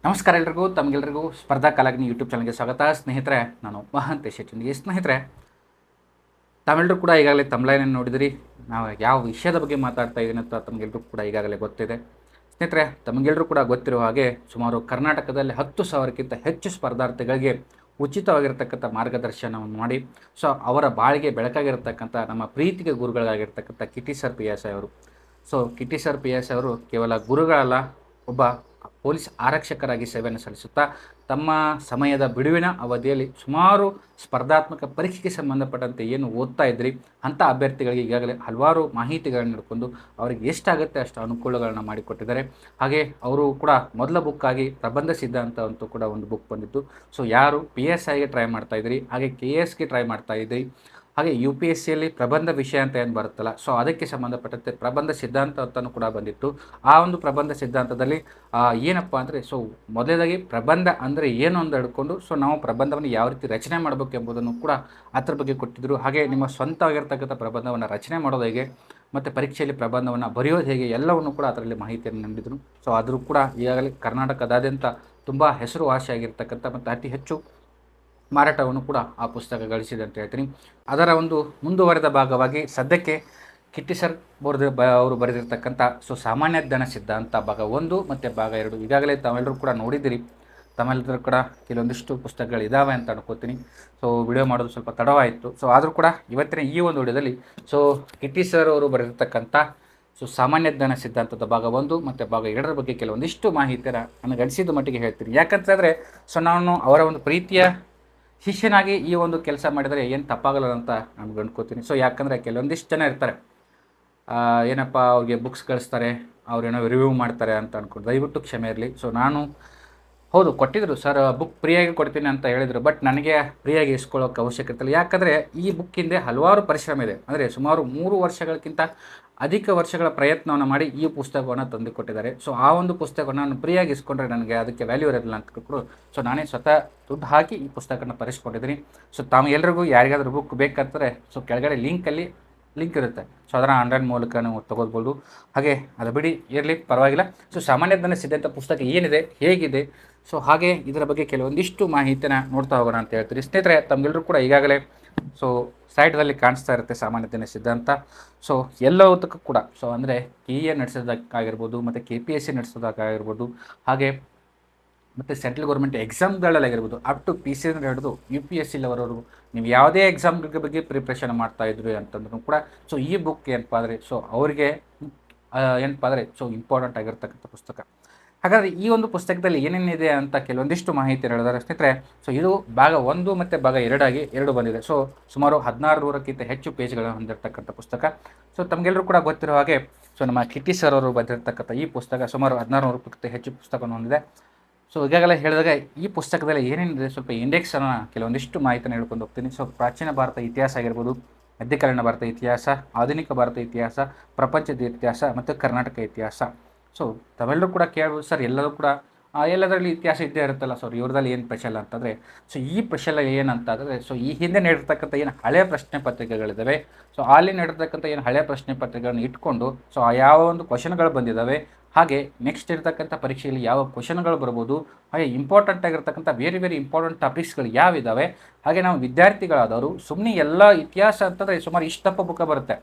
ನಮಸ್ಕಾರ ಎಲ್ರಿಗೂ ತಮಗೆಲ್ಲರಿಗೂ ಸ್ಪರ್ಧಾ ಕಾಲಾಗ್ನಿ ಯೂಟ್ಯೂಬ್ ಚಾನಲ್ಗೆ ಸ್ವಾಗತ. ಸ್ನೇಹಿತರೆ, ನಾನು ಮಹಾಂತೇಶ್ ಹೆಚ್ಚಿಗೆ. ಸ್ನೇಹಿತರೆ, ತಾವೆಲ್ಲರೂ ಕೂಡ ಈಗಾಗಲೇ ತಮ್ಲೈನನ್ನು ನೋಡಿದಿರಿ. ನಾವು ಯಾವ ವಿಷಯದ ಬಗ್ಗೆ ಮಾತಾಡ್ತಾ ಇದ್ದೀನಿ ಅಂತ ತಮಗೆಲ್ಲರೂ ಕೂಡ ಈಗಾಗಲೇ ಗೊತ್ತಿದೆ. ಸ್ನೇಹಿತರೆ, ತಮಗೆಲ್ಲರೂ ಕೂಡ ಗೊತ್ತಿರುವ ಹಾಗೆ ಸುಮಾರು ಕರ್ನಾಟಕದಲ್ಲಿ 10,000ಕ್ಕಿಂತ ಹೆಚ್ಚು ಸ್ಪರ್ಧಾರ್ಥಿಗಳಿಗೆ ಉಚಿತವಾಗಿರ್ತಕ್ಕಂಥ ಮಾರ್ಗದರ್ಶನವನ್ನು ಮಾಡಿ ಅವರ ಬಾಳಿಗೆ ಬೆಳಕಾಗಿರ್ತಕ್ಕಂಥ ನಮ್ಮ ಪ್ರೀತಿಗೆ ಗುರುಗಳಾಗಿರ್ತಕ್ಕಂಥ ಕಿಟಿ ಸರ್ ಪಿ ಎಸ್ ಐ ಅವರು. ಕಿಟಿ ಸರ್ ಪಿ ಎಸ್ ಐ ಅವರು ಕೇವಲ ಗುರುಗಳಲ್ಲ, ಒಬ್ಬ ಪೊಲೀಸ್ ಆರಕ್ಷಕರಾಗಿ ಸೇವೆಯನ್ನು ಸಲ್ಲಿಸುತ್ತಾ ತಮ್ಮ ಸಮಯದ ಬಿಡುವಿನ ಅವಧಿಯಲ್ಲಿ ಸುಮಾರು ಸ್ಪರ್ಧಾತ್ಮಕ ಪರೀಕ್ಷೆಗೆ ಸಂಬಂಧಪಟ್ಟಂತೆ ಏನು ಓದ್ತಾ ಇದ್ರಿ ಅಂಥ ಅಭ್ಯರ್ಥಿಗಳಿಗೆ ಈಗಾಗಲೇ ಹಲವಾರು ಮಾಹಿತಿಗಳನ್ನು ಹಿಡ್ಕೊಂಡು ಅವರಿಗೆ ಎಷ್ಟಾಗುತ್ತೆ ಅಷ್ಟು ಅನುಕೂಲಗಳನ್ನು ಮಾಡಿಕೊಟ್ಟಿದ್ದಾರೆ. ಹಾಗೆ ಅವರು ಕೂಡ ಮೊದಲ ಬುಕ್ಕಾಗಿ ಪ್ರಬಂಧ ಸಿದ್ಧಾಂತ ಅಂತೂ ಕೂಡ ಒಂದು ಬುಕ್ ಬಂದಿತ್ತು. ಯಾರು ಪಿ ಎಸ್ ಐಗೆ ಟ್ರೈ ಮಾಡ್ತಾ ಇದ್ರಿ, ಹಾಗೆ ಕೆ ಎಸ್ಗೆ ಟ್ರೈ ಮಾಡ್ತಾ ಇದ್ರಿ, ಹಾಗೆ ಯು ಪಿ ಎಸ್ ಸಿಯಲ್ಲಿ ಪ್ರಬಂಧ ವಿಷಯ ಅಂತ ಏನು ಬರುತ್ತಲ್ಲ, ಅದಕ್ಕೆ ಸಂಬಂಧಪಟ್ಟಂತೆ ಪ್ರಬಂಧ ಸಿದ್ಧಾಂತ ಅಂತಲೂ ಕೂಡ ಬಂದಿತ್ತು. ಆ ಒಂದು ಪ್ರಬಂಧ ಸಿದ್ಧಾಂತದಲ್ಲಿ ಏನಪ್ಪ ಅಂದರೆ ಮೊದಲನೇದಾಗಿ ಪ್ರಬಂಧ ಅಂದರೆ ಏನು ಅಂತ ಹಿಡ್ಕೊಂಡು ನಾವು ಪ್ರಬಂಧವನ್ನು ಯಾವ ರೀತಿ ರಚನೆ ಮಾಡಬೇಕು ಎಂಬುದನ್ನು ಕೂಡ ಅದ್ರ ಬಗ್ಗೆ ಕೊಟ್ಟಿದ್ದರು. ಹಾಗೆ ನಿಮ್ಮ ಸ್ವಂತವಾಗಿರ್ತಕ್ಕಂಥ ಪ್ರಬಂಧವನ್ನು ರಚನೆ ಮಾಡೋದು ಹೇಗೆ ಮತ್ತು ಪರೀಕ್ಷೆಯಲ್ಲಿ ಪ್ರಬಂಧವನ್ನು ಬರೆಯೋದು ಹೇಗೆ ಎಲ್ಲವನ್ನು ಕೂಡ ಅದರಲ್ಲಿ ಮಾಹಿತಿಯನ್ನು ನೀಡಿದರು. ಆದರೂ ಕೂಡ ಈಗಾಗಲೇ ಕರ್ನಾಟಕದಾದ್ಯಂತ ತುಂಬ ಹೆಸರುವಾಸಿಯಾಗಿರ್ತಕ್ಕಂಥ ಮತ್ತು ಅತಿ ಹೆಚ್ಚು ಮಾರಾಟವನ್ನು ಕೂಡ ಆ ಪುಸ್ತಕ ಗಳಿಸಿದೆ ಅಂತ ಹೇಳ್ತೀನಿ. ಅದರ ಒಂದು ಮುಂದುವರೆದ ಭಾಗವಾಗಿ ಸದ್ಯಕ್ಕೆ ಕಿಟ್ಟಿ ಸರ್ ಅವರು ಬರೆದಿರ್ತಕ್ಕಂಥ ಸಾಮಾನ್ಯ ಜ್ಞಾನ ಸಿದ್ಧಾಂತ ಭಾಗ 1 ಮತ್ತು ಭಾಗ 2 ಈಗಾಗಲೇ ತಾವೆಲ್ಲರೂ ಕೂಡ ನೋಡಿದ್ದೀರಿ. ತಮ್ಮೆಲ್ಲರೂ ಕೂಡ ಕೆಲವೊಂದಿಷ್ಟು ಪುಸ್ತಕಗಳಿದ್ದಾವೆ ಅಂತ ಅನ್ಕೋತೀನಿ. ವಿಡಿಯೋ ಮಾಡೋದು ಸ್ವಲ್ಪ ತಡವಾಯಿತು. ಆದರೂ ಕೂಡ ಇವತ್ತಿನ ಈ ಒಂದು ವಿಡಿಯೋದಲ್ಲಿ ಕಿಟ್ಟಿ ಸರ್ ಅವರು ಬರೆದಿರ್ತಕ್ಕಂಥ ಸಾಮಾನ್ಯ ಜ್ಞಾನ ಸಿದ್ಧಾಂತದ ಭಾಗ 1 ಮತ್ತು ಭಾಗ 2 ಬಗ್ಗೆ ಕೆಲವೊಂದಿಷ್ಟು ಮಾಹಿತಿಯನ್ನು ನನಗೆ ಅನಿಸಿದ ಮಟ್ಟಿಗೆ ಹೇಳ್ತೀನಿ. ಯಾಕಂತಂದರೆ ನಾನು ಅವರ ಒಂದು ಪ್ರೀತಿಯ ಶಿಷ್ಯನಾಗಿ ಈ ಒಂದು ಕೆಲಸ ಮಾಡಿದರೆ ಏನು ತಪ್ಪಾಗಲ್ಲ ಅಂತ ನಾನು ಅನ್ಕೋತೀನಿ. ಯಾಕಂದರೆ ಕೆಲವೊಂದಿಷ್ಟು ಜನ ಇರ್ತಾರೆ, ಏನಪ್ಪ ಅವ್ರಿಗೆ ಬುಕ್ಸ್ ಕಳಿಸ್ತಾರೆ, ಅವ್ರೇನೋ ರಿವ್ಯೂ ಮಾಡ್ತಾರೆ ಅಂತ ಅನ್ಕೊಂಡು ದಯವಿಟ್ಟು ಕ್ಷಮೆ ಇರಲಿ. ನಾನು ಹೌದು ಕೊಟ್ಟಿದ್ದರು ಸರ್, ಬುಕ್ ಫ್ರೀಯಾಗಿ ಕೊಡ್ತೀನಿ ಅಂತ ಹೇಳಿದರು, ಬಟ್ ನನಗೆ ಫ್ರೀಯಾಗಿ ಇಸ್ಕೊಳ್ಳೋಕೆ ಅವಶ್ಯಕತೆ ಇಲ್ಲ. ಯಾಕಂದರೆ ಈ ಬುಕ್ ಹಿಂದೆ ಹಲವಾರು ಪರಿಶ್ರಮ ಇದೆ. ಅಂದರೆ ಸುಮಾರು 3 ವರ್ಷಗಳಕ್ಕಿಂತ ಅಧಿಕ ವರ್ಷಗಳ ಪ್ರಯತ್ನವನ್ನು ಮಾಡಿ ಈ ಪುಸ್ತಕವನ್ನು ತಂದು ಕೊಟ್ಟಿದ್ದಾರೆ. ಆ ಒಂದು ಪುಸ್ತಕವನ್ನು ನಾನು ಫ್ರೀಯಾಗಿ ಇಸ್ಕೊಂಡ್ರೆ ನನಗೆ ಅದಕ್ಕೆ ವ್ಯಾಲ್ಯೂ ಇರೋದಿಲ್ಲ ಅಂತ ಕೂಡ ನಾನೇ ಸ್ವತಃ ದುಡ್ಡು ಹಾಕಿ ಈ ಪುಸ್ತಕನ ತರಿಸ್ಕೊಂಡಿದ್ದೀನಿ. ತಾವು ಎಲ್ರಿಗೂ ಯಾರಿಗಾದ್ರೂ ಬುಕ್ ಬೇಕಂತಾರೆ ಕೆಳಗಡೆ ಲಿಂಕ್ ಇರುತ್ತೆ. ಅದರ ಆನ್ಲೈನ್ ಮೂಲಕ ನೀವು ತೊಗೋಬೋದು. ಹಾಗೆ ಅದು ಬಿಡಿ ಇರಲಿ, ಪರವಾಗಿಲ್ಲ. ಸಾಮಾನ್ಯ ಜ್ಞಾನ ಸಿದ್ಧಾಂತ ಪುಸ್ತಕ ಏನಿದೆ, ಹೇಗಿದೆ, ಹಾಗೆ ಇದರ ಬಗ್ಗೆ ಕೆಲವೊಂದಿಷ್ಟು ಮಾಹಿತಿನ ನೋಡ್ತಾ ಹೋಗೋಣ ಅಂತ ಹೇಳ್ತೀರಿ. ಸ್ನೇಹಿತರೆ, ತಮಗೆಲ್ಲರೂ ಕೂಡ ಈಗಾಗಲೇ ಸೈಡ್ದಲ್ಲಿ ಕಾಣಿಸ್ತಾ ಇರುತ್ತೆ ಸಾಮಾನ್ಯ ಜ್ಞಾನ ಸಿದ್ಧಾಂತ. ಎಲ್ಲದಕ್ಕೂ ಕೂಡ ಅಂದರೆ ಕೆ ಎ ನಡೆಸೋದಕ್ಕಾಗಿರ್ಬೋದು ಮತ್ತು ಕೆ ಪಿ ಎಸ್ ಸಿ ನಡೆಸೋದಕ್ಕಾಗಿರ್ಬೋದು, ಹಾಗೆ ಮತ್ತು ಸೆಂಟ್ರಲ್ ಗೌರ್ಮೆಂಟ್ ಎಕ್ಸಾಮ್ಗಳಲ್ಲಾಗಿರ್ಬೋದು, ಅಪ್ ಟು ಪಿ ಸಿ ಅಂದರೆ ಹಿಡಿದು ಯು ಪಿ ಎಸ್ ಸಿ ಲೆವೆಲ್ವರೆಗೂ ನೀವು ಯಾವುದೇ ಎಕ್ಸಾಮ್ಗಳ ಬಗ್ಗೆ ಪ್ರಿಪ್ರೇಷನ್ ಮಾಡ್ತಾ ಇದ್ರಿ ಅಂತಂದ್ರೂ ಕೂಡ ಈ ಬುಕ್ ಏನಪ್ಪ ಅಂದರೆ ಅವರಿಗೆ ಏನಪ್ಪ ಅಂದರೆ ಇಂಪಾರ್ಟೆಂಟ್ ಆಗಿರ್ತಕ್ಕಂಥ ಪುಸ್ತಕ. ಹಾಗಾದರೆ ಈ ಒಂದು ಪುಸ್ತಕದಲ್ಲಿ ಏನೇನಿದೆ ಅಂತ ಕೆಲವೊಂದಿಷ್ಟು ಮಾಹಿತಿ ಹೇಳಿದ್ದಾರೆ ಸ್ನೇಹಿತರೆ. ಇದು ಭಾಗ 1 ಮತ್ತು ಭಾಗ 2 ಆಗಿ 2 ಬಂದಿದೆ. ಸುಮಾರು 1600ಕ್ಕಿಂತ ಹೆಚ್ಚು ಪೇಜ್ಗಳನ್ನು ಹೊಂದಿರತಕ್ಕಂಥ ಪುಸ್ತಕ. ತಮಗೆಲ್ಲರೂ ಕೂಡ ಗೊತ್ತಿರೋ ಹಾಗೆ ನಮ್ಮ ಕಿಟ್ಟಿ ಸರ್ ಅವರು ಬರೆದಿರ್ತಕ್ಕಂಥ ಈ ಪುಸ್ತಕ ಸುಮಾರು 1600ಕ್ಕಿಂತ ಹೆಚ್ಚು ಪುಸ್ತಕವನ್ನು ಹೊಂದಿದೆ. ಈಗಾಗಲೇ ಹೇಳಿದಾಗ ಈ ಪುಸ್ತಕದಲ್ಲಿ ಏನೇನಿದೆ ಸ್ವಲ್ಪ ಇಂಡೆಕ್ಸನ್ನು ಕೆಲವೊಂದಿಷ್ಟು ಮಾಹಿತಿಯನ್ನು ಹೇಳ್ಕೊಂಡು ಹೋಗ್ತೀನಿ. ಪ್ರಾಚೀನ ಭಾರತ ಇತಿಹಾಸ ಆಗಿರ್ಬೋದು, ಮಧ್ಯಕಾಲೀನ ಭಾರತ ಇತಿಹಾಸ, ಆಧುನಿಕ ಭಾರತ ಇತಿಹಾಸ, ಪ್ರಪಂಚದ ಇತಿಹಾಸ ಮತ್ತು ಕರ್ನಾಟಕ ಇತಿಹಾಸ. ತಾವೆಲ್ಲರೂ ಕೂಡ ಕೇಳ್ಬೋದು, ಸರ್ ಎಲ್ಲರೂ ಕೂಡ ಎಲ್ಲದರಲ್ಲಿ ಇತಿಹಾಸ ಇದ್ದೇ ಇರುತ್ತಲ್ಲ ಸರ್, ಇವ್ರದಲ್ಲಿ ಏನು ಸ್ಪೆಷಲ್ ಅಂತಂದರೆ ಈ ಸ್ಪೆಷಲ್ ಏನಂತಂದರೆ ಈ ಹಿಂದೆ ನೀಡಿರ್ತಕ್ಕಂಥ ಏನು ಹಳೆಯ ಪ್ರಶ್ನೆ ಪತ್ರಿಕೆಗಳಿದ್ದಾವೆ, ಅಲ್ಲಿ ನೀಡಿರ್ತಕ್ಕಂಥ ಏನು ಹಳೆಯ ಪ್ರಶ್ನೆ ಪತ್ರಿಕೆಗಳನ್ನು ಇಟ್ಕೊಂಡು ಯಾವ ಒಂದು ಕ್ವಶನ್ಗಳು ಬಂದಿದ್ದಾವೆ, ಹಾಗೆ ನೆಕ್ಸ್ಟ್ ಇರ್ತಕ್ಕಂಥ ಪರೀಕ್ಷೆಯಲ್ಲಿ ಯಾವ ಕ್ವಶನ್ಗಳು ಬರ್ಬೋದು, ಹಾಗೆ ಇಂಪಾರ್ಟೆಂಟ್ ಆಗಿರ್ತಕ್ಕಂಥ ವೆರಿ ಇಂಪಾರ್ಟೆಂಟ್ ಟಾಪಿಕ್ಸ್ಗಳು ಯಾವಿದ್ದಾವೆ, ಹಾಗೆ ನಾವು ವಿದ್ಯಾರ್ಥಿಗಳಾದವರು ಸುಮ್ಮನೆ ಎಲ್ಲ ಇತಿಹಾಸ ಅಂತಂದರೆ ಸುಮಾರು ಇಷ್ಟಪ್ಪ ಬುಕ್ಕ ಬರುತ್ತೆ.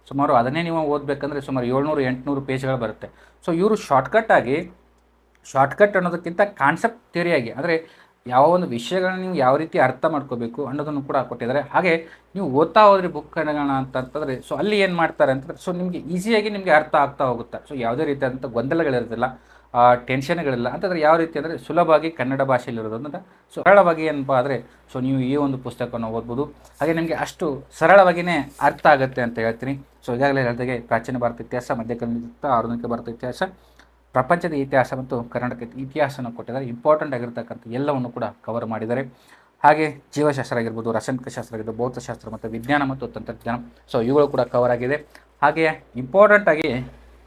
ಸುಮಾರು ಅದನ್ನೇ ನೀವು ಓದಬೇಕಂದ್ರೆ ಸುಮಾರು 700-800 ಪೇಜ್ಗಳು ಬರುತ್ತೆ. ಇವರು ಶಾರ್ಟ್ಕಟ್ ಅನ್ನೋದಕ್ಕಿಂತ ಕಾನ್ಸೆಪ್ಟ್ ಥಿಯರಿಯಾಗಿ ಅಂದರೆ ಯಾವ ಒಂದು ವಿಷಯಗಳನ್ನ ನೀವು ಯಾವ ರೀತಿ ಅರ್ಥ ಮಾಡ್ಕೋಬೇಕು ಅನ್ನೋದನ್ನು ಕೂಡ ಕೊಟ್ಟಿದ್ದಾರೆ. ಹಾಗೆ ನೀವು ಓದ್ತಾ ಹೋದ್ರಿ ಬುಕ್ಗಳನ್ನ ಅಂತಂತಂದರೆ ಅಲ್ಲಿ ಏನು ಮಾಡ್ತಾರೆ ಅಂತಂದರೆ ನಿಮಗೆ ಈಸಿಯಾಗಿ ನಿಮಗೆ ಅರ್ಥ ಆಗ್ತಾ ಹೋಗುತ್ತೆ. ಯಾವುದೇ ರೀತಿಯಾದಂಥ ಗೊಂದಲಗಳಿರೋದಿಲ್ಲ, ಟೆನ್ಷನ್ಗಳಿಲ್ಲ. ಅಂತಂದರೆ ಯಾವ ರೀತಿ ಅಂದರೆ ಸುಲಭವಾಗಿ ಕನ್ನಡ ಭಾಷೆಯಲ್ಲಿರೋದ್ರಿಂದ ಸರಳವಾಗಿ ಏನಪ್ಪ ಆದರೆ ನೀವು ಈ ಒಂದು ಪುಸ್ತಕವನ್ನು ಓದ್ಬೋದು. ಹಾಗೆ ನಿಮಗೆ ಅಷ್ಟು ಸರಳವಾಗಿಯೇ ಅರ್ಥ ಆಗುತ್ತೆ ಅಂತ ಹೇಳ್ತೀನಿ. ಈಗಾಗಲೇ ಹೇಳಿದಾಗೆ ಪ್ರಾಚೀನ ಭಾರತ ಇತಿಹಾಸ, ಮಧ್ಯಕಾಲೀನ ಆಧುನಿಕ ಭಾರತ ಇತಿಹಾಸ, ಪ್ರಪಂಚದ ಇತಿಹಾಸ ಮತ್ತು ಕರ್ನಾಟಕ ಇತಿಹಾಸನ ಕೊಟ್ಟಿದ್ದಾರೆ. ಇಂಪಾರ್ಟೆಂಟ್ ಆಗಿರ್ತಕ್ಕಂಥ ಎಲ್ಲವನ್ನು ಕೂಡ ಕವರ್ ಮಾಡಿದ್ದಾರೆ. ಹಾಗೆ ಜೀವಶಾಸ್ತ್ರ ಆಗಿರ್ಬೋದು, ರಾಸಾಯನಿಕ ಶಾಸ್ತ್ರ ಆಗಿರ್ಬೋದು, ಭೌತಶಾಸ್ತ್ರ ಮತ್ತು ವಿಜ್ಞಾನ ಮತ್ತು ತಂತ್ರಜ್ಞಾನ ಇವುಗಳು ಕೂಡ ಕವರ್ ಆಗಿದೆ. ಹಾಗೆಯೇ ಇಂಪಾರ್ಟೆಂಟಾಗಿ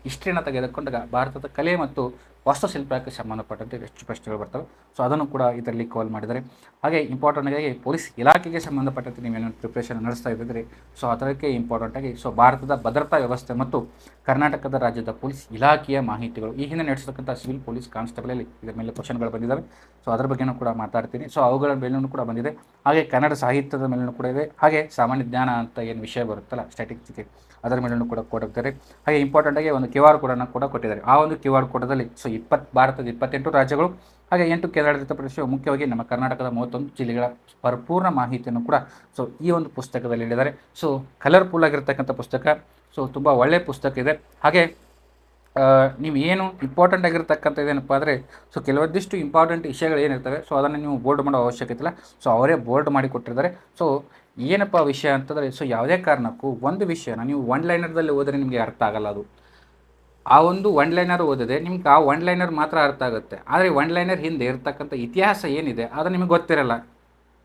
ಹಿಸ್ಟ್ರಿನ ತೆಗೆದುಕೊಂಡಾಗ ಭಾರತದ ಕಲೆ ಮತ್ತು ವಾಸ್ತುಶಿಲ್ಪಕ್ಕೆ ಸಂಬಂಧಪಟ್ಟಂತೆ ಎಷ್ಟು ಪ್ರಶ್ನೆಗಳು ಬರ್ತವೆ. ಸೊ ಅದನ್ನು ಕೂಡ ಇದರಲ್ಲಿ ಕವರ್ ಮಾಡಿದ್ದಾರೆ. ಹಾಗೆ ಇಂಪಾರ್ಟೆಂಟಾಗಿ ಪೊಲೀಸ್ ಇಲಾಖೆಗೆ ಸಂಬಂಧಪಟ್ಟಂತೆ ನೀವೇನು ಪ್ರಿಪ್ರೇಷನ್ ನಡೆಸ್ತಾ ಇದ್ದಿದ್ರಿ, ಸೊ ಅದಕ್ಕೆ ಇಂಪಾರ್ಟೆಂಟಾಗಿ ಸೊ ಭಾರತದ ಭದ್ರತಾ ವ್ಯವಸ್ಥೆ ಮತ್ತು ಕರ್ನಾಟಕದ ರಾಜ್ಯದ ಪೊಲೀಸ್ ಇಲಾಖೆಯ ಮಾಹಿತಿಗಳು, ಈ ಹಿಂದೆ ನಡೆಸತಕ್ಕಂಥ ಸಿವಿಲ್ ಪೊಲೀಸ್ ಕಾನ್ಸ್ಟೇಬಲಲ್ಲಿ ಇದರ ಮೇಲೆ ಕ್ವಶನ್ಗಳು ಬಂದಿದ್ದಾವೆ. ಸೊ ಅದರ ಬಗ್ಗೆಯೂ ಕೂಡ ಮಾತಾಡ್ತೀನಿ. ಸೊ ಅವುಗಳ ಮೇಲೂ ಕೂಡ ಬಂದಿದೆ. ಹಾಗೆ ಕನ್ನಡ ಸಾಹಿತ್ಯದ ಮೇಲೂ ಕೂಡ ಇದೆ. ಹಾಗೆ ಸಾಮಾನ್ಯ ಜ್ಞಾನ ಅಂತ ಏನು ವಿಷಯ ಬರುತ್ತಲ್ಲ ಸ್ಟ್ಯಾಟಿಸ್ಟಿಕ್ಸ್, ಅದರ ಮೇಲೂ ಕೂಡ ಕೊಟ್ಟಿದ್ದಾರೆ. ಹಾಗೆ ಇಂಪಾರ್ಟೆಂಟಾಗಿ ಒಂದು QR ಕೋಡನ್ನು ಕೂಡ ಕೊಟ್ಟಿದ್ದಾರೆ. ಆ ಒಂದು QR ಕೋಡದಲ್ಲಿ ಸೊ ಭಾರತದ 28 ರಾಜ್ಯಗಳು ಹಾಗೆ 8 ಕೇಂದ್ರಾಡಳಿತ ಪ್ರದೇಶಗಳು, ಮುಖ್ಯವಾಗಿ ನಮ್ಮ ಕರ್ನಾಟಕದ 31 ಜಿಲ್ಲೆಗಳ ಪರಿಪೂರ್ಣ ಮಾಹಿತಿಯನ್ನು ಕೂಡ ಸೊ ಈ ಒಂದು ಪುಸ್ತಕದಲ್ಲಿ ಹೇಳಿದ್ದಾರೆ. ಸೊ ಕಲರ್ಫುಲ್ ಆಗಿರ್ತಕ್ಕಂಥ ಪುಸ್ತಕ. ಸೊ ತುಂಬ ಒಳ್ಳೆಯ ಪುಸ್ತಕ ಇದೆ. ಹಾಗೆ ನೀವು ಏನು ಇಂಪಾರ್ಟೆಂಟ್ ಆಗಿರ್ತಕ್ಕಂಥ ಏನಪ್ಪ ಅಂದರೆ ಸೊ ಕೆಲವೊಂದಿಷ್ಟು ಇಂಪಾರ್ಟೆಂಟ್ ವಿಷಯಗಳು ಏನಿರ್ತವೆ ಸೊ ಅದನ್ನು ನೀವು ಬೋರ್ಡ್ ಮಾಡೋ ಅವಶ್ಯಕತೆ ಇಲ್ಲ. ಸೊ ಅವರೇ ಬೋರ್ಡ್ ಮಾಡಿ ಕೊಟ್ಟಿರ್ತಾರೆ. ಸೊ ಏನಪ್ಪ ವಿಷಯ ಅಂತಂದರೆ ಸೊ ಯಾವುದೇ ಕಾರಣಕ್ಕೂ ಒಂದು ವಿಷಯನ ನೀವು ಒನ್ ಲೈನರ್ದಲ್ಲಿ ಓದಿದ್ರೆ ನಿಮಗೆ ಅರ್ಥ ಆಗಲ್ಲ. ಅದು ಆ ಒಂದು ಒನ್ ಲೈನರ್ ಓದಿದೆ ನಿಮ್ಗೆ ಆ ಒನ್ ಲೈನರ್ ಮಾತ್ರ ಅರ್ಥ ಆಗುತ್ತೆ. ಆದರೆ ಒನ್ ಲೈನರ್ ಹಿಂದೆ ಇರ್ತಕ್ಕಂಥ ಇತಿಹಾಸ ಏನಿದೆ ಅದು ನಿಮಗೆ ಗೊತ್ತಿರಲ್ಲ.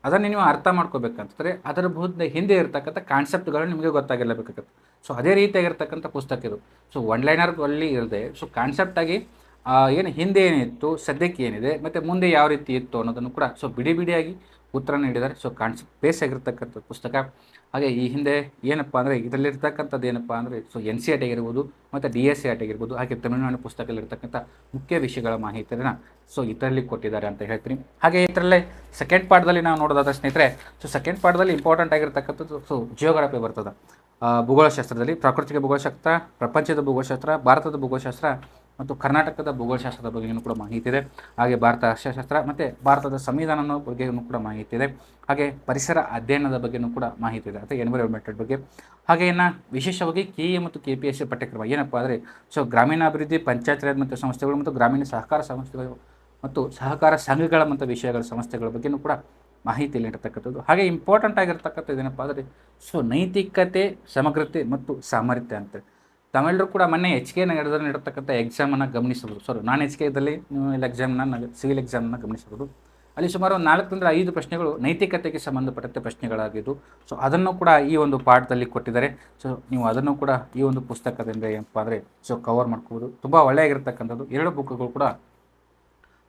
ಅದನ್ನು ನೀವು ಅರ್ಥ ಮಾಡ್ಕೋಬೇಕಂತಂದರೆ ಅದರ ಹಿಂದೆ ಇರ್ತಕ್ಕಂಥ ಕಾನ್ಸೆಪ್ಟ್ಗಳು ನಿಮಗೆ ಗೊತ್ತಾಗಿರಲೇಬೇಕಾಗುತ್ತೆ. ಸೊ ಅದೇ ರೀತಿಯಾಗಿರ್ತಕ್ಕಂಥ ಪುಸ್ತಕ ಇದು. ಸೊ ಒನ್ ಲೈನರ್ಗಳಲ್ಲಿ ಇರದೆ ಸೊ ಕಾನ್ಸೆಪ್ಟಾಗಿ ಏನು ಹಿಂದೆ ಏನಿತ್ತು, ಸದ್ಯಕ್ಕೆ ಏನಿದೆ, ಮತ್ತು ಮುಂದೆ ಯಾವ ರೀತಿ ಇತ್ತು ಅನ್ನೋದನ್ನು ಕೂಡ ಸೊ ಬಿಡಿ ಬಿಡಿಯಾಗಿ ಉತ್ತರ ನೀಡಿದ್ದಾರೆ. ಸೊ ಕಾನ್ಸೆಪ್ಟ್ ಬೇಸ್ ಆಗಿರ್ತಕ್ಕಂಥ ಪುಸ್ತಕ. ಹಾಗೆ ಈ ಹಿಂದೆ ಏನಪ್ಪ ಅಂದರೆ ಇದರಲ್ಲಿರ್ತಕ್ಕಂಥದ್ದು ಏನಪ್ಪ ಅಂದರೆ ಸೊ NCERT ಆಗಿರ್ಬೋದು ಮತ್ತು DSCERT ಆಗಿರ್ಬೋದು, ಹಾಗೆ ತಮಿಳುನಾಡು ಪುಸ್ತಕದಲ್ಲಿರ್ತಕ್ಕಂಥ ಮುಖ್ಯ ವಿಷಯಗಳ ಮಾಹಿತಿಯನ್ನು ಸೊ ಇದರಲ್ಲಿ ಕೊಟ್ಟಿದ್ದಾರೆ ಅಂತ ಹೇಳ್ತೀನಿ. ಹಾಗೆ ಇದರಲ್ಲೇ ಸೆಕೆಂಡ್ ಪಾರ್ಟ್ದಲ್ಲಿ ನಾವು ನೋಡೋದಾದ ಸ್ನೇಹಿತರೆ, ಸೊ ಸೆಕೆಂಡ್ ಪಾರ್ಟ್ದಲ್ಲಿ ಇಂಪಾರ್ಟೆಂಟ್ ಆಗಿರ್ತಕ್ಕಂಥದ್ದು ಸೊ ಜಿಯೋಗ್ರಫಿ ಬರ್ತದೆ. ಭೂಗೋಳಶಾಸ್ತ್ರದಲ್ಲಿ ಪ್ರಾಕೃತಿಕ ಭೂಗೋಳಶಾಸ್ತ್ರ, ಪ್ರಪಂಚದ ಭೂಗೋಳಶಾಸ್ತ್ರ, ಭಾರತದ ಭೂಗೋಳಶಾಸ್ತ್ರ ಮತ್ತು ಕರ್ನಾಟಕದ ಭೂಗೋಳಶಾಸ್ತ್ರದ ಬಗ್ಗೆಯೂ ಕೂಡ ಮಾಹಿತಿ ಇದೆ. ಹಾಗೆ ಭಾರತ ಅರ್ಥಶಾಸ್ತ್ರ ಮತ್ತು ಭಾರತದ ಸಂವಿಧಾನದ ಬಗ್ಗೆಯೂ ಕೂಡ ಮಾಹಿತಿ ಇದೆ. ಹಾಗೆ ಪರಿಸರ ಅಧ್ಯಯನದ ಬಗ್ಗೆಯೂ ಕೂಡ ಮಾಹಿತಿ ಇದೆ, ಅಥವಾ ಎನ್ವಿರಾನ್ಮೆಂಟಲ್ ಬಗ್ಗೆ. ಹಾಗೆ ಇನ್ನು ವಿಶೇಷವಾಗಿ KA ಮತ್ತು KPSC ಪಠ್ಯಕ್ರಮ ಏನಪ್ಪ ಅಂದರೆ ಸೊ ಗ್ರಾಮೀಣಾಭಿವೃದ್ಧಿ, ಪಂಚಾಯತ್ ರಾಜ್ ಮತ್ತು ಸಂಸ್ಥೆಗಳು ಮತ್ತು ಗ್ರಾಮೀಣ ಸಹಕಾರ ಸಂಸ್ಥೆಗಳು ಮತ್ತು ಸಹಕಾರ ಸಂಘಗಳ ಮತ್ತು ವಿಷಯಗಳ ಸಂಸ್ಥೆಗಳ ಬಗ್ಗೆಯೂ ಕೂಡ ಮಾಹಿತಿಯಲ್ಲಿ ಇರತಕ್ಕಂಥದ್ದು. ಹಾಗೆ ಇಂಪಾರ್ಟೆಂಟ್ ಆಗಿರ್ತಕ್ಕಂಥದ್ದು ಏನಪ್ಪ ಅಂದರೆ ಸೊ ನೈತಿಕತೆ, ಸಮಗ್ರತೆ ಮತ್ತು ಸಾಮರ್ಥ್ಯ ಅಂತ. ತಾವೆಲ್ಲರೂ ಕೂಡ ಮೊನ್ನೆ HK ನಡೆದಿರ್ತಕ್ಕಂಥ ಎಕ್ಸಾಮನ್ನು ಗಮನಿಸಬಹುದು. ನಾನ್ HKದಲ್ಲಿ ನೀವು ಸಿವಿಲ್ ಎಕ್ಸಾಮನ್ನು ಗಮನಿಸಬಹುದು. ಅಲ್ಲಿ ಸುಮಾರು 4ರಿಂದ 5 ಪ್ರಶ್ನೆಗಳು ನೈತಿಕತೆಗೆ ಸಂಬಂಧಪಟ್ಟಂತೆ ಪ್ರಶ್ನೆಗಳಾಗಿದ್ದು. ಸೊ ಅದನ್ನು ಕೂಡ ಈ ಒಂದು ಪಾಠದಲ್ಲಿ ಕೊಟ್ಟಿದ್ದಾರೆ. ಸೊ ನೀವು ಅದನ್ನು ಕೂಡ ಈ ಒಂದು ಪುಸ್ತಕದಿಂದ ಏನಪ್ಪ ಅಂದರೆ ಸೊ ಕವರ್ ಮಾಡ್ಕೋಬೋದು. ತುಂಬ ಒಳ್ಳೆಯಾಗಿರ್ತಕ್ಕಂಥದ್ದು. 2 ಬುಕ್ಗಳು ಕೂಡ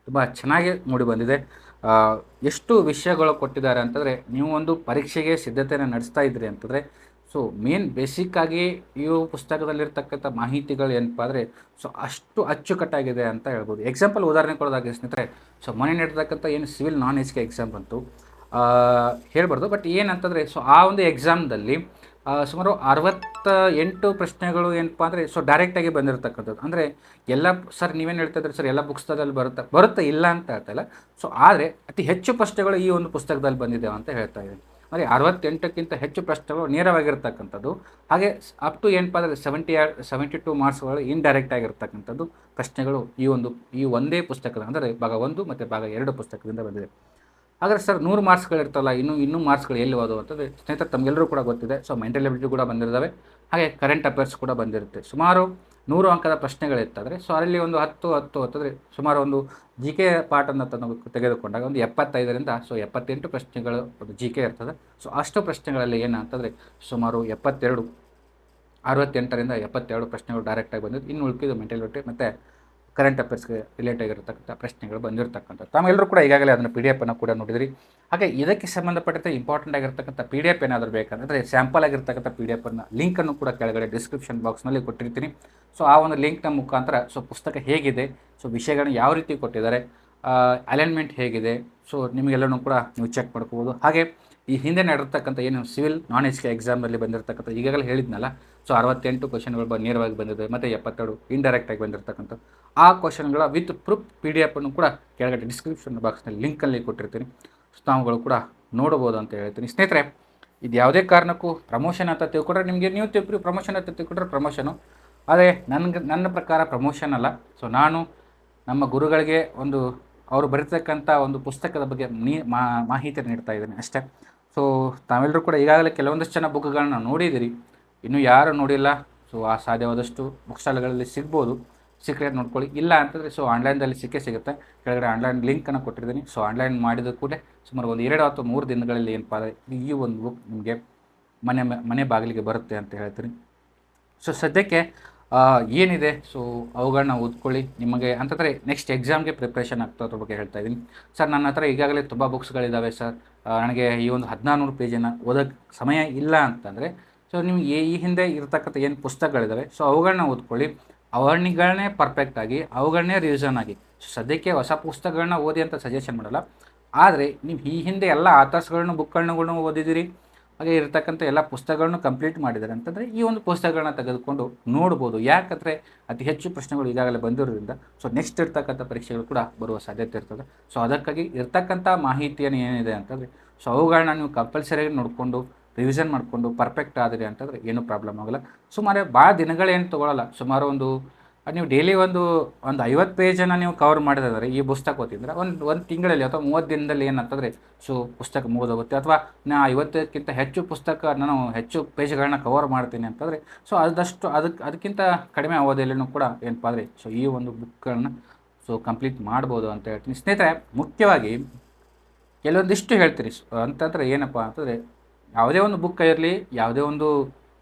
ತುಂಬ ಚೆನ್ನಾಗಿ ಮೂಡಿ ಬಂದಿದೆ. ಎಷ್ಟು ವಿಷಯಗಳು ಕೊಟ್ಟಿದ್ದಾರೆ ಅಂತಂದರೆ, ನೀವು ಒಂದು ಪರೀಕ್ಷೆಗೆ ಸಿದ್ಧತೆಯನ್ನು ನಡೆಸ್ತಾ ಇದ್ರಿ ಅಂತಂದರೆ ಸೊ ಮೇನ್ ಬೇಸಿಕ್ಕಾಗಿ ಈ ಪುಸ್ತಕದಲ್ಲಿರ್ತಕ್ಕಂಥ ಮಾಹಿತಿಗಳು ಏನಪ್ಪ ಅಂದರೆ ಸೊ ಅಷ್ಟು ಅಚ್ಚುಕಟ್ಟಾಗಿದೆ ಅಂತ ಹೇಳ್ಬೋದು. ಎಕ್ಸಾಂಪಲ್ ಉದಾಹರಣೆ ಕೊಡೋದಾಗಿ ಸ್ನೇಹಿತರೆ, ಸೊ ಮೊನ್ನೆ ನಡೆದಕ್ಕಂಥ ಏನು ಸಿವಿಲ್ ನಾನ್ HK ಎಕ್ಸಾಮ್ ಬಂತು ಹೇಳ್ಬಾರ್ದು, ಬಟ್ ಏನಂತಂದರೆ ಸೊ ಆ ಒಂದು ಎಕ್ಸಾಮ್ದಲ್ಲಿ ಸುಮಾರು 68 ಪ್ರಶ್ನೆಗಳು ಏನಪ್ಪ ಅಂದರೆ ಸೊ ಡೈರೆಕ್ಟಾಗಿ ಬಂದಿರತಕ್ಕಂಥದ್ದು. ಅಂದರೆ ಎಲ್ಲ ಸರ್ ನೀವೇನು ಹೇಳ್ತಾ ಇದ್ರಿ ಸರ್ ಎಲ್ಲ ಪುಸ್ತಕದಲ್ಲಿ ಬರುತ್ತೆ ಇಲ್ಲ ಅಂತ ಹೇಳ್ತಾಯಿಲ್ಲ. ಸೊ ಆದರೆ ಅತಿ ಹೆಚ್ಚು ಪ್ರಶ್ನೆಗಳು ಈ ಒಂದು ಪುಸ್ತಕದಲ್ಲಿ ಬಂದಿದ್ದೇವೆ ಅಂತ ಹೇಳ್ತಾ ಇದ್ದೀನಿ. ಅಂದರೆ 68ಕ್ಕಿಂತ ಹೆಚ್ಚು ಪ್ರಶ್ನೆಗಳು ನೇರವಾಗಿರ್ತಕ್ಕಂಥದ್ದು. ಹಾಗೆ ಅಪ್ ಟು ಏನಪ್ಪ ಅಂದರೆ 72 ಮಾರ್ಕ್ಸ್ಗಳು ಇಂಡೈರೆಕ್ಟ್ ಆಗಿರ್ತಕ್ಕಂಥದ್ದು ಪ್ರಶ್ನೆಗಳು ಈ ಒಂದೇ ಪುಸ್ತಕದ ಅಂದರೆ ಭಾಗ 1 ಮತ್ತು ಭಾಗ 2 ಪುಸ್ತಕದಿಂದ ಬಂದಿದೆ. ಹಾಗಾದ್ರೆ ಸರ್ 100 ಮಾರ್ಕ್ಸ್ಗಳಿರ್ತಲ್ಲ, ಇನ್ನೂ ಮಾರ್ಕ್ಸ್ಗಳು ಎಲ್ಲಿ ಹೋದವು ಅಂತಂದರೆ ಸ್ನೇಹಿತರೆ ತಮಗೆಲ್ಲರೂ ಕೂಡ ಗೊತ್ತಿದೆ. ಸೊ ಮೆಂಟಲ್ ಎಬಿಲಿಟಿ ಕೂಡ ಬಂದಿದ್ದಾವೆ. ಹಾಗೆ ಕರೆಂಟ್ ಅಫೇರ್ಸ್ ಕೂಡ ಬಂದಿರುತ್ತೆ. ಸುಮಾರು 100 ಅಂಕದ ಪ್ರಶ್ನೆಗಳಿರ್ತದೆ. ಸೊ ಅಲ್ಲಿ ಒಂದು 10 ಅಂತಂದರೆ ಸುಮಾರು ಒಂದು GK ಪಾಠನ್ನು ತೆಗೆದುಕೊಂಡಾಗ ಒಂದು 75ರಿಂದ ಸೊ 78 ಪ್ರಶ್ನೆಗಳು ಒಂದು GK ಇರ್ತದೆ. ಸೊ ಅಷ್ಟು ಪ್ರಶ್ನೆಗಳಲ್ಲಿ ಏನು ಅಂತಂದರೆ ಸುಮಾರು 68ರಿಂದ 72 ಪ್ರಶ್ನೆಗಳು ಡೈರೆಕ್ಟಾಗಿ ಬಂದಿದ್ದು. ಇನ್ನು ಉಳಿದಿದ್ದು ಮೆಂಟಲ್ ಎಬಿಲಿಟಿ ಮತ್ತು ಕರೆಂಟ್ ಅಫೇರ್ಸ್ಗೆ ರಿಲೇಟ್ ಆಗಿರತಕ್ಕಂಥ ಪ್ರಶ್ನೆಗಳು ಬಂದಿರತಕ್ಕಂಥದ್ದು. ತಾವೆಲ್ಲರೂ ಕೂಡ ಈಗಾಗಲೇ ಅದನ್ನು PDF ಅನ್ನು ಕೂಡ ನೋಡಿದಿರಿ. ಹಾಗೆ ಇದಕ್ಕೆ ಸಂಬಂಧಪಟ್ಟಂತೆ ಇಂಪಾರ್ಟೆಂಟ್ ಆಗಿರ್ತಕ್ಕಂಥ PDF ಏನಾದರೂ ಬೇಕಂದರೆ ಸ್ಯಾಂಪಲ್ ಆಗಿರ್ತಕ್ಕಂಥ PDF ಲಿಂಕನ್ನು ಕೂಡ ಕೆಳಗಡೆ ಡಿಸ್ಕ್ರಿಪ್ಷನ್ ಬಾಕ್ಸ್ನಲ್ಲಿ ಕೊಟ್ಟಿರ್ತೀನಿ. ಸೊ ಆ ಒಂದು ಲಿಂಕ್ನ ಮುಖಾಂತರ ಸೊ ಪುಸ್ತಕ ಹೇಗಿದೆ, ಸೊ ವಿಷಯಗಳನ್ನ ಯಾವ ರೀತಿ ಕೊಟ್ಟಿದ್ದಾರೆ, ಅಲೈನ್ಮೆಂಟ್ ಹೇಗಿದೆ, ಸೊ ನಿಮಗೆಲ್ಲನೂ ಕೂಡ ನೀವು ಚೆಕ್ ಮಾಡ್ಕೋಬೋದು. ಹಾಗೆ ಈ ಹಿಂದೆ ನಡೆದಿರ್ತಕ್ಕಂಥ ಏನು ಸಿವಿಲ್ ನಾನ್ HK ಎಕ್ಸಾಮ್ನಲ್ಲಿ ಬಂದಿರತಕ್ಕಂಥ ಈಗಾಗಲೇ ಹೇಳಿದ್ನಲ್ಲ, ಸೊ 68 ಕ್ವಶನ್ಗಳು ನೇರವಾಗಿ ಬಂದಿದೆ ಮತ್ತು 72 ಇಂಡೈರೆಕ್ಟಾಗಿ ಬಂದಿರತಕ್ಕಂಥ ಆ ಕ್ವಶನ್ಗಳ ವಿತ್ ಪ್ರೂಫ್ PDF ಅನ್ನು ಕೂಡ ಕೆಳಗಡೆ ಡಿಸ್ಕ್ರಿಪ್ಷನ್ ಬಾಕ್ಸ್ನಲ್ಲಿ ಲಿಂಕಲ್ಲಿ ಕೊಟ್ಟಿರ್ತೀನಿ. ಸೊ ತಾವುಗಳು ಕೂಡ ನೋಡ್ಬೋದು ಅಂತ ಹೇಳ್ತೀನಿ. ಸ್ನೇಹಿತರೆ, ಇದು ಯಾವುದೇ ಕಾರಣಕ್ಕೂ ಪ್ರಮೋಷನ್ ಅಂತ ತಿಳ್ಕೊಂಡ್ರೆ ನಿಮಗೆ ನೀವು ಪ್ರಮೋಷನ್ ಅಂತ ತಿಳ್ಕೊಂಡ್ರೆ ಪ್ರಮೋಷನು, ಆದರೆ ನನ್ನ ಪ್ರಕಾರ ಪ್ರಮೋಷನ್ ಅಲ್ಲ. ಸೊ ನಾನು ನಮ್ಮ ಗುರುಗಳಿಗೆ ಅವರು ಬರೀತಕ್ಕಂಥ ಒಂದು ಪುಸ್ತಕದ ಬಗ್ಗೆ ಮಾಹಿತಿ ನೀಡ್ತಾ ಇದ್ದೀನಿ ಅಷ್ಟೇ. ಸೊ ತಾವೆಲ್ಲರೂ ಕೂಡ ಈಗಾಗಲೇ ಕೆಲವೊಂದಷ್ಟು ಜನ ಬುಕ್ಗಳನ್ನ ನೋಡಿದ್ದೀರಿ. ಇನ್ನೂ ಯಾರು ನೋಡಿಲ್ಲ ಸೊ ಆ ಸಾಧ್ಯವಾದಷ್ಟು ಬುಕ್ ಸ್ಟಾಲ್ಗಳಲ್ಲಿ ಸಿಗ್ಬೋದು, ಸಿಕ್ಕರೆ ನೋಡ್ಕೊಳ್ಳಿ. ಇಲ್ಲ ಅಂತಂದರೆ ಸೊ ಆನ್ಲೈನ್ದಲ್ಲಿ ಸಿಗುತ್ತೆ. ಕೆಳಗಡೆ ಆನ್ಲೈನ್ ಲಿಂಕನ್ನು ಕೊಟ್ಟಿದ್ದೀನಿ. ಸೊ ಆನ್ಲೈನ್ ಮಾಡಿದ ಕೂಡ ಸುಮಾರು ಒಂದು 2 ಅಥವಾ 3 ದಿನಗಳಲ್ಲಿ ಏನಪ್ಪ ಅಂದರೆ ಈ ಒಂದು ಬುಕ್ ನಿಮಗೆ ಮನೆ ಬಾಗಿಲಿಗೆ ಬರುತ್ತೆ ಅಂತ ಹೇಳ್ತೀನಿ. ಸೊ ಸದ್ಯಕ್ಕೆ ಏನಿದೆ ಸೊ ಅವುಗಳನ್ನ ಓದ್ಕೊಳ್ಳಿ. ನಿಮಗೆ ಅಂತಂದರೆ ನೆಕ್ಸ್ಟ್ ಎಕ್ಸಾಮ್ಗೆ ಪ್ರಿಪ್ರೇಷನ್ ಆಗ್ತೋದ್ರ ಬಗ್ಗೆ ಹೇಳ್ತಾ ಇದ್ದೀನಿ. ಸರ್ ನನ್ನ ಹತ್ರ ಈಗಾಗಲೇ ತುಂಬ ಬುಕ್ಸ್ಗಳಿದ್ದಾವೆ ಸರ್, ನನಗೆ ಈ ಒಂದು 1400 ಪೇಜನ್ನು ಓದೋಕ್ಕೆ ಸಮಯ ಇಲ್ಲ ಅಂತಂದರೆ, ಸೊ ನೀವು ಈ ಹಿಂದೆ ಇರತಕ್ಕಂಥ ಏನು ಪುಸ್ತಕಗಳಿದ್ದಾವೆ ಸೊ ಅವುಗಳನ್ನ ಓದ್ಕೊಳ್ಳಿ. ಅವುಗಳನ್ನೇ ಪರ್ಫೆಕ್ಟಾಗಿ ಅವುಗಳನ್ನೇ ರಿವಿಷನ್ ಆಗಿ. ಸೊ ಸದ್ಯಕ್ಕೆ ಹೊಸ ಪುಸ್ತಕಗಳನ್ನ ಓದಿ ಅಂತ ಸಜೆಷನ್ ಮಾಡಲ್ಲ, ಆದರೆ ನೀವು ಈ ಹಿಂದೆ ಎಲ್ಲ ಆಥರ್ಸ್ಗಳನ್ನ ಬುಕ್ಗಳನ್ನ ಓದಿದ್ದೀರಿ, ಹಾಗೆ ಇರತಕ್ಕಂಥ ಎಲ್ಲ ಪುಸ್ತಕಗಳನ್ನು ಕಂಪ್ಲೀಟ್ ಮಾಡಿದ್ದಾರೆ ಅಂತಂದರೆ ಈ ಒಂದು ಪುಸ್ತಕಗಳನ್ನ ತೆಗೆದುಕೊಂಡು ನೋಡ್ಬೋದು. ಯಾಕಂದರೆ ಅತಿ ಹೆಚ್ಚು ಪ್ರಶ್ನೆಗಳು ಈಗಾಗಲೇ ಬಂದಿರೋದ್ರಿಂದ ಸೊ ನೆಕ್ಸ್ಟ್ ಇರ್ತಕ್ಕಂಥ ಪರೀಕ್ಷೆಗಳು ಕೂಡ ಬರುವ ಸಾಧ್ಯತೆ ಇರ್ತದೆ. ಸೊ ಅದಕ್ಕಾಗಿ ಇರ್ತಕ್ಕಂಥ ಮಾಹಿತಿಯನ್ನು ಏನಿದೆ ಅಂತಂದರೆ ಸೊ ಅವುಗಳನ್ನ ನೀವು ಕಂಪಲ್ಸರಿಯಾಗಿ ನೋಡಿಕೊಂಡು ರಿವಿಷನ್ ಮಾಡಿಕೊಂಡು ಪರ್ಫೆಕ್ಟ್ ಆದರೆ ಅಂತಂದರೆ ಏನೂ ಪ್ರಾಬ್ಲಮ್ ಆಗೋಲ್ಲ. ಸುಮಾರು ಭಾಳ ದಿನಗಳೇನು ತೊಗೊಳ್ಳಲ್ಲ, ಸುಮಾರು ನೀವು ಡೈಲಿ ಒಂದು 50 ಪೇಜನ್ನು ನೀವು ಕವರ್ ಮಾಡಿದ್ರೆ ಈ ಪುಸ್ತಕ ಓದಿದ್ರೆ ಒಂದು ತಿಂಗಳಲ್ಲಿ ಅಥವಾ 30 ದಿನದಲ್ಲಿ ಏನಂತಂದರೆ ಸೊ ಪುಸ್ತಕ ಮುಗಿದೋಗುತ್ತೆ. ಅಥವಾ ನಾ 50ಕ್ಕಿಂತ ಹೆಚ್ಚು ನಾನು ಹೆಚ್ಚು ಪೇಜ್ಗಳನ್ನ ಕವರ್ ಮಾಡ್ತೀನಿ ಅಂತಂದರೆ ಸೊ ಅದಕ್ಕಿಂತ ಕಡಿಮೆ ಅವಧಿಯಲ್ಲೂ ಕೂಡ ಏನಪ್ಪ ಅಂದರೆ ಸೊ ಈ ಒಂದು ಬುಕ್ಗಳನ್ನ ಸೊ ಕಂಪ್ಲೀಟ್ ಮಾಡ್ಬೋದು ಅಂತ ಹೇಳ್ತೀನಿ. ಸ್ನೇಹಿತರೆ, ಮುಖ್ಯವಾಗಿ ಕೆಲವೊಂದಿಷ್ಟು ಹೇಳ್ತೀರಿ ಅಂತಂದರೆ ಏನಪ್ಪ ಅಂತಂದರೆ, ಯಾವುದೇ ಒಂದು ಬುಕ್ ಇರಲಿ, ಯಾವುದೇ ಒಂದು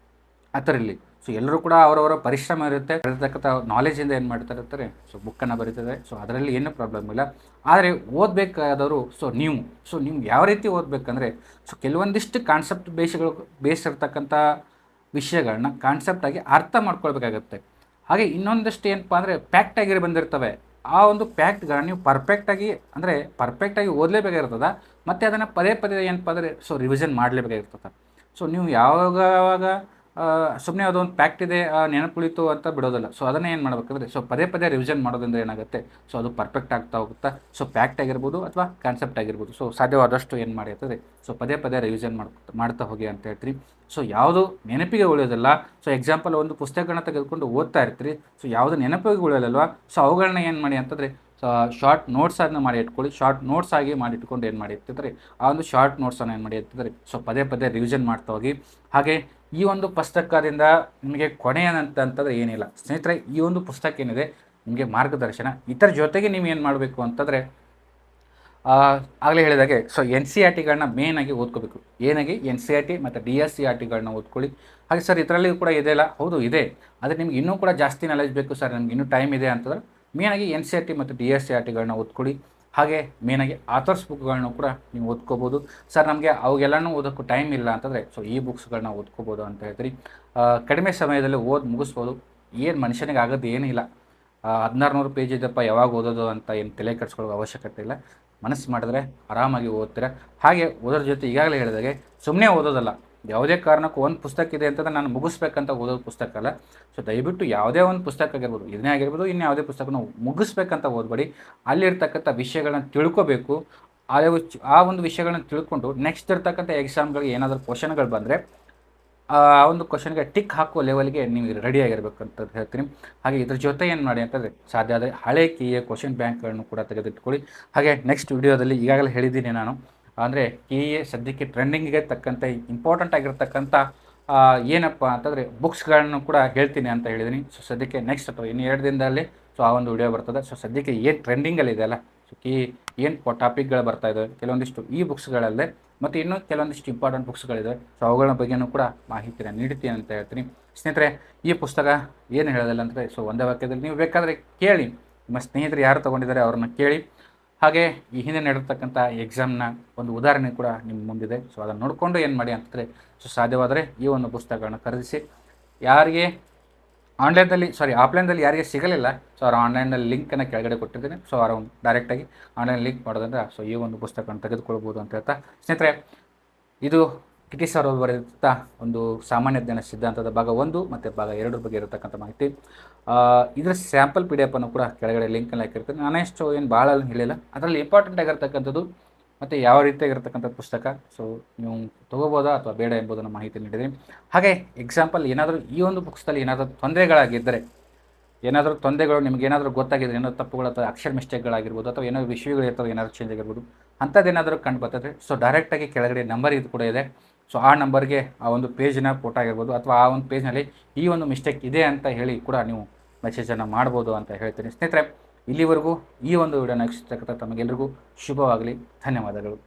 ಥರ ಇರಲಿ, ಸೊ ಎಲ್ಲರೂ ಕೂಡ ಅವರವರ ಪರಿಶ್ರಮ ಇರುತ್ತೆ, ಬರೆದಿರ್ತಕ್ಕಂಥ ನಾಲೆಜಿಂದ ಏನು ಮಾಡ್ತಾ ಇರ್ತಾರೆ ಸೊ ಬುಕ್ಕನ್ನು ಬರೀತಾರೆ. ಸೊ ಅದರಲ್ಲಿ ಏನೂ ಪ್ರಾಬ್ಲಮ್ ಇಲ್ಲ. ಆದರೆ ಓದಬೇಕಾದವರು ನೀವು ಯಾವ ರೀತಿ ಓದಬೇಕಂದ್ರೆ ಸೊ ಕೆಲವೊಂದಿಷ್ಟು ಕಾನ್ಸೆಪ್ಟ್ ಬೇಸ್ ಇರ್ತಕ್ಕಂಥ ವಿಷಯಗಳನ್ನ ಕಾನ್ಸೆಪ್ಟಾಗಿ ಅರ್ಥ ಮಾಡ್ಕೊಳ್ಬೇಕಾಗತ್ತೆ. ಹಾಗೆ ಇನ್ನೊಂದಷ್ಟು ಏನಪ್ಪ ಅಂದರೆ ಪ್ಯಾಕ್ಟಾಗಿ ಬಂದಿರ್ತವೆ, ಆ ಒಂದು ಪ್ಯಾಕ್ಟ್ಗಳನ್ನ ನೀವು ಪರ್ಫೆಕ್ಟಾಗಿ ಓದಲೇಬೇಕಾಗಿರ್ತದೆ. ಮತ್ತು ಅದನ್ನು ಪದೇ ಏನಪ್ಪ ಅಂದರೆ ಸೊ ರಿವಿಷನ್ ಮಾಡಲೇಬೇಕಾಗಿರ್ತದೆ. ಸೊ ನೀವು ಯಾವಾಗ ಸುಮ್ಮನೆ ಅದೊಂದು ಪ್ಯಾಕ್ಟ್ ಇದೆ ನೆನಪುಳಿತು ಅಂತ ಬಿಡೋದಿಲ್ಲ. ಸೊ ಅದನ್ನೇ ಏನು ಮಾಡಬೇಕಂದ್ರೆ ಸೊ ಪದೇ ರಿವಿಷನ್ ಮಾಡೋದ್ರಿಂದ ಏನಾಗುತ್ತೆ ಸೊ ಅದು ಪರ್ಫೆಕ್ಟ್ ಆಗ್ತಾ ಹೋಗುತ್ತಾ. ಸೊ ಪ್ಯಾಕ್ಟ್ ಆಗಿರ್ಬೋದು ಅಥವಾ ಕಾನ್ಸೆಪ್ಟ್ ಆಗಿರ್ಬೋದು, ಸೊ ಸಾಧ್ಯವಾದಷ್ಟು ಏನು ಮಾಡಿ ಅಂತಂದರೆ ಸೊ ಪದೇ ರಿವಿಷನ್ ಮಾಡ್ತಾ ಹೋಗಿ ಅಂತ ಹೇಳ್ತೀರಿ. ಸೊ ಯಾವುದು ನೆನಪಿಗೆ ಉಳಿಯೋದಿಲ್ಲ. ಸೊ ಎಕ್ಸಾಂಪಲ್ ಒಂದು ಪುಸ್ತಕಗಳನ್ನ ತೆಗೆದುಕೊಂಡು ಓದ್ತಾ ಇರ್ತೀರಿ, ಸೊ ಯಾವುದು ನೆನಪಿಗೆ ಉಳಿಯೋಲ್ಲಲ್ವ, ಸೊ ಅವುಗಳನ್ನ ಏನು ಮಾಡಿ ಅಂತಂದರೆ ಶಾರ್ಟ್ ನೋಟ್ಸನ್ನು ಮಾಡಿ ಇಟ್ಕೊಳ್ಳಿ. ಶಾರ್ಟ್ ನೋಟ್ಸ್ ಆಗಿ ಮಾಡಿ ಇಟ್ಕೊಂಡು ಏನು ಮಾಡಿ ಇರ್ತಿದ್ರೆ ಆ ಒಂದು ಶಾರ್ಟ್ ನೋಟ್ಸನ್ನು ಏನು ಮಾಡಿ ಇರ್ತಿದ್ರೆ ಸೊ ಪದೇ ರಿವಿಷನ್ ಮಾಡ್ತಾ ಹೋಗಿ. ಹಾಗೆ ಈ ಒಂದು ಪುಸ್ತಕದಿಂದ ನಿಮಗೆ ಕೊನೆಯಂತಂದರೆ ಏನಿಲ್ಲ ಸ್ನೇಹಿತರೆ, ಈ ಒಂದು ಪುಸ್ತಕ ಏನಿದೆ ನಿಮಗೆ ಮಾರ್ಗದರ್ಶನ. ಇದರ ಜೊತೆಗೆ ನೀವು ಏನು ಮಾಡಬೇಕು ಅಂತಂದರೆ ಆಗಲೇ ಹೇಳಿದಾಗೆ ಸೊ NCERTಗಳನ್ನ ಮೇಯ್ನಾಗಿ ಓದ್ಕೋಬೇಕು. ಏನಾಗಿ NCERT ಮತ್ತು DSCERTಗಳನ್ನ ಓದ್ಕೊಳ್ಳಿ. ಹಾಗೆ ಸರ್ ಇದರಲ್ಲಿ ಕೂಡ ಇದೆಯಲ್ಲ, ಹೌದು ಇದೆ, ಆದರೆ ನಿಮ್ಗೆ ಇನ್ನೂ ಕೂಡ ಜಾಸ್ತಿ ನಾಲೆಜ್ ಬೇಕು ಸರ್, ನಮ್ಗೆ ಇನ್ನೂ ಟೈಮ್ ಇದೆ ಅಂತಂದ್ರೆ ಮೇಯ್ನಾಗಿ NCERT ಮತ್ತು DSCERTಗಳನ್ನ ಓದ್ಕೊಳ್ಳಿ. ಹಾಗೆ ಮೇಯ್ನಾಗಿ ಆಥರ್ಸ್ ಬುಕ್ಗಳನ್ನೂ ಕೂಡ ನೀವು ಓದ್ಕೋಬೋದು. ಸರ್ ನಮಗೆ ಅವಾಗೆಲ್ಲನೂ ಓದೋಕ್ಕೂ ಟೈಮ್ ಇಲ್ಲ ಅಂತಂದರೆ ಸೊ ಈ ಬುಕ್ಸ್ಗಳನ್ನ ಓದ್ಕೋಬೋದು ಅಂತ ಹೇಳ್ತೀರಿ. ಕಡಿಮೆ ಸಮಯದಲ್ಲಿ ಮುಗಿಸ್ಬೋದು. ಏನು ಮನುಷ್ಯನಿಗೆ ಆಗೋದು ಏನಿಲ್ಲ, 1600 ಪೇಜ್ ಇದಪ್ಪ ಯಾವಾಗ ಓದೋದು ಅಂತ ಏನು ತಲೆ ಕೆಡಿಸ್ಕೊಳ್ಳೋ ಅವಶ್ಯಕತೆ ಇಲ್ಲ. ಮನಸ್ಸು ಮಾಡಿದ್ರೆ ಆರಾಮಾಗಿ ಓದ್ತೀರ. ಹಾಗೆ ಓದೋದ್ರ ಜೊತೆ ಈಗಾಗಲೇ ಹೇಳಿದಾಗೆ ಸುಮ್ಮನೆ ಓದೋದಲ್ಲ, ಯಾವುದೇ ಕಾರಣಕ್ಕೂ ಒಂದು ಪುಸ್ತಕ ಇದೆ ಅಂತಂದ್ರೆ ನಾನು ಮುಗಿಸ್ಬೇಕಂತ ಓದೋದು ಪುಸ್ತಕ ಅಲ್ಲ. ಸೊ ದಯವಿಟ್ಟು ಯಾವುದೇ ಒಂದು ಪುಸ್ತಕ ಆಗಿರ್ಬೋದು, ಇದನ್ನೇ ಆಗಿರ್ಬೋದು, ಇನ್ನು ಯಾವುದೇ ಪುಸ್ತಕನ ಮುಗಿಸ್ಬೇಕಂತ ಓದಬೇಡಿ. ಅಲ್ಲಿರ್ತಕ್ಕಂಥ ವಿಷಯಗಳನ್ನ ತಿಳ್ಕೋಬೇಕು. ಆ ಒಂದು ವಿಷಯಗಳನ್ನ ತಿಳ್ಕೊಂಡು ನೆಕ್ಸ್ಟ್ ಇರ್ತಕ್ಕಂಥ ಎಕ್ಸಾಮ್ಗಳಿಗೆ ಏನಾದರೂ ಕ್ವಶನ್ಗಳು ಬಂದರೆ ಆ ಒಂದು ಕ್ವಶನ್ಗೆ ಟಿಕ್ ಹಾಕುವ ಲೆವೆಲ್ಗೆ ನೀವು ರೆಡಿಯಾಗಿರ್ಬೇಕಂತ ಹೇಳ್ತೀನಿ. ಹಾಗೆ ಇದ್ರ ಜೊತೆ ಏನು ಮಾಡಿ ಅಂತಂದರೆ ಸಾಧ್ಯ ಆದರೆ ಹಳೆ KA ಕ್ವಶನ್ ಬ್ಯಾಂಕ್ಗಳನ್ನು ಕೂಡ ತೆಗೆದಿಟ್ಕೊಳ್ಳಿ. ಹಾಗೆ ನೆಕ್ಸ್ಟ್ ವಿಡಿಯೋದಲ್ಲಿ ಈಗಾಗಲೇ ಹೇಳಿದ್ದೀನಿ ನಾನು, ಅಂದರೆ KA ಸದ್ಯಕ್ಕೆ ಟ್ರೆಂಡಿಂಗಿಗೆ ತಕ್ಕಂಥ ಇಂಪಾರ್ಟೆಂಟ್ ಆಗಿರ್ತಕ್ಕಂಥ ಏನಪ್ಪ ಅಂತಂದರೆ ಬುಕ್ಸ್ಗಳನ್ನು ಕೂಡ ಹೇಳ್ತೀನಿ ಅಂತ ಹೇಳಿದ್ದೀನಿ. ಸೊ ಸದ್ಯಕ್ಕೆ ನೆಕ್ಸ್ಟ್ ಅಥವಾ ಇನ್ನು 2 ದಿನದಲ್ಲಿ ಸೊ ಆ ಒಂದು ವಿಡಿಯೋ ಬರ್ತದೆ. ಸೊ ಸದ್ಯಕ್ಕೆ ಏನು ಟ್ರೆಂಡಿಂಗಲ್ಲಿ ಇದೆಯಲ್ಲ, ಸೊ ಏನು ಟಾಪಿಕ್ಗಳು ಬರ್ತಾ ಇದ್ದಾವೆ ಕೆಲವೊಂದಿಷ್ಟು ಈ ಬುಕ್ಸ್ಗಳಲ್ಲದೆ ಮತ್ತು ಇನ್ನೂ ಕೆಲವೊಂದಿಷ್ಟು ಇಂಪಾರ್ಟೆಂಟ್ ಬುಕ್ಸ್ಗಳಿವೆ. ಸೊ ಅವುಗಳ ಬಗ್ಗೆಯೂ ಕೂಡ ಮಾಹಿತಿನ ನೀಡ್ತೀನಿ ಅಂತ ಹೇಳ್ತೀನಿ. ಸ್ನೇಹಿತರೆ, ಈ ಪುಸ್ತಕ ಏನು ಹೇಳೋದಿಲ್ಲ ಅಂದರೆ ಸೊ ಒಂದೇ ವಾಕ್ಯದಲ್ಲಿ ನೀವು ಬೇಕಾದರೆ ಕೇಳಿ, ನಿಮ್ಮ ಸ್ನೇಹಿತರು ಯಾರು ತೊಗೊಂಡಿದ್ದಾರೆ ಅವ್ರನ್ನ ಕೇಳಿ. ಹಾಗೆ ಈ ಹಿಂದೆ ನಡೆರ್ತಕ್ಕಂಥ ಎಕ್ಸಾಮ್ನ ಒಂದು ಉದಾಹರಣೆ ಕೂಡ ನಿಮ್ಮ ಮುಂದಿದೆ. ಸೊ ಅದನ್ನು ನೋಡಿಕೊಂಡು ಏನು ಮಾಡಿ ಅಂತಂದರೆ ಸೊ ಸಾಧ್ಯವಾದರೆ ಈ ಒಂದು ಪುಸ್ತಕಗಳನ್ನ ಖರೀದಿಸಿ. ಯಾರಿಗೆ ಆಫ್ಲೈನ್ದಲ್ಲಿ ಯಾರಿಗೆ ಸಿಗಲಿಲ್ಲ ಸೊ ಅವ್ರು ಆನ್ಲೈನಲ್ಲಿ ಲಿಂಕನ್ನು ಕೆಳಗಡೆ ಕೊಟ್ಟಿದ್ದೀನಿ. ಸೊ ಅವರು ಡೈರೆಕ್ಟಾಗಿ ಆನ್ಲೈನ್ ಲಿಂಕ್ ಮಾಡೋದಂದ್ರೆ ಸೊ ಈ ಒಂದು ಪುಸ್ತಕವನ್ನು ತೆಗೆದುಕೊಳ್ಬೋದು ಅಂತ ಹೇಳ್ತಾ, ಸ್ನೇಹಿತರೆ, ಇದು KT ಸರ್ ಅವರು ಬರೆದಂಥ ಒಂದು ಸಾಮಾನ್ಯ ಜ್ಞಾನ ಸಿದ್ಧಾಂತದ ಭಾಗ 1 ಮತ್ತು ಭಾಗ 2 ಬಗ್ಗೆ ಇರತಕ್ಕಂಥ ಮಾಹಿತಿ. ಇದರ ಸ್ಯಾಂಪಲ್ PDF ಅನ್ನು ಕೂಡ ಕೆಳಗಡೆ ಲಿಂಕಲ್ಲಿ ಹಾಕಿರ್ತೀನಿ. ನಾನೆಷ್ಟು ಏನು ಭಾಳ ಹೇಳಿಲ್ಲ, ಅದರಲ್ಲಿ ಇಂಪಾರ್ಟೆಂಟ್ ಆಗಿರ್ತಕ್ಕಂಥದ್ದು ಮತ್ತು ಯಾವ ರೀತಿಯಾಗಿರ್ತಕ್ಕಂಥ ಪುಸ್ತಕ ಸೊ ನೀವು ತೊಗೋಬೋದಾ ಅಥವಾ ಬೇಡ ಎಂಬುದನ್ನು ಮಾಹಿತಿ ನೀಡಿದ್ದೀನಿ. ಹಾಗೆ ಎಕ್ಸಾಂಪಲ್ ಏನಾದರೂ ಈ ಒಂದು ಬುಕ್ಸ್ದಲ್ಲಿ ಏನಾದರೂ ತೊಂದರೆಗಳು ನಿಮ್ಗೆ ಏನಾದರೂ ಗೊತ್ತಾಗಿದ್ರೆ, ಏನಾದರೂ ತಪ್ಪುಗಳು ಅಥವಾ ಅಕ್ಷರ ಮಿಸ್ಟೇಕ್ಗಳಾಗಿರ್ಬೋದು ಅಥವಾ ಏನಾದರೂ ವಿಷಯಗಳು ಇರ್ತವೆ, ಏನಾದರೂ ಚೇಂಜ್ ಆಗಿರ್ಬೋದು, ಅಂಥದ್ದೇನಾದರೂ ಕಂಡು ಬರ್ತದೆ ಸೊ ಡೈರೆಕ್ಟಾಗಿ ಕೆಳಗಡೆ ನಂಬರ್ ಇದು ಕೂಡ ಇದೆ. ಸೊ ಆ ನಂಬರ್ಗೆ ಆ ಒಂದು ಪೇಜಿನ ಫೋಟೋ ಆಗಿರ್ಬೋದು ಅಥವಾ ಆ ಒಂದು ಪೇಜ್ನಲ್ಲಿ ಈ ಒಂದು ಮಿಸ್ಟೇಕ್ ಇದೆ ಅಂತ ಹೇಳಿ ಕೂಡ ನೀವು ಮೆಸೇಜನ್ನು ಮಾಡ್ಬೋದು ಅಂತ ಹೇಳ್ತೀನಿ. ಸ್ನೇಹಿತರೆ, ಇಲ್ಲಿವರೆಗೂ ಈ ಒಂದು ವಿಡಿಯೋನ ವೀಕ್ಷಿಸತಕ್ಕಂಥ ತಮಗೆಲ್ಲರಿಗೂ ಶುಭವಾಗಲಿ. ಧನ್ಯವಾದಗಳು.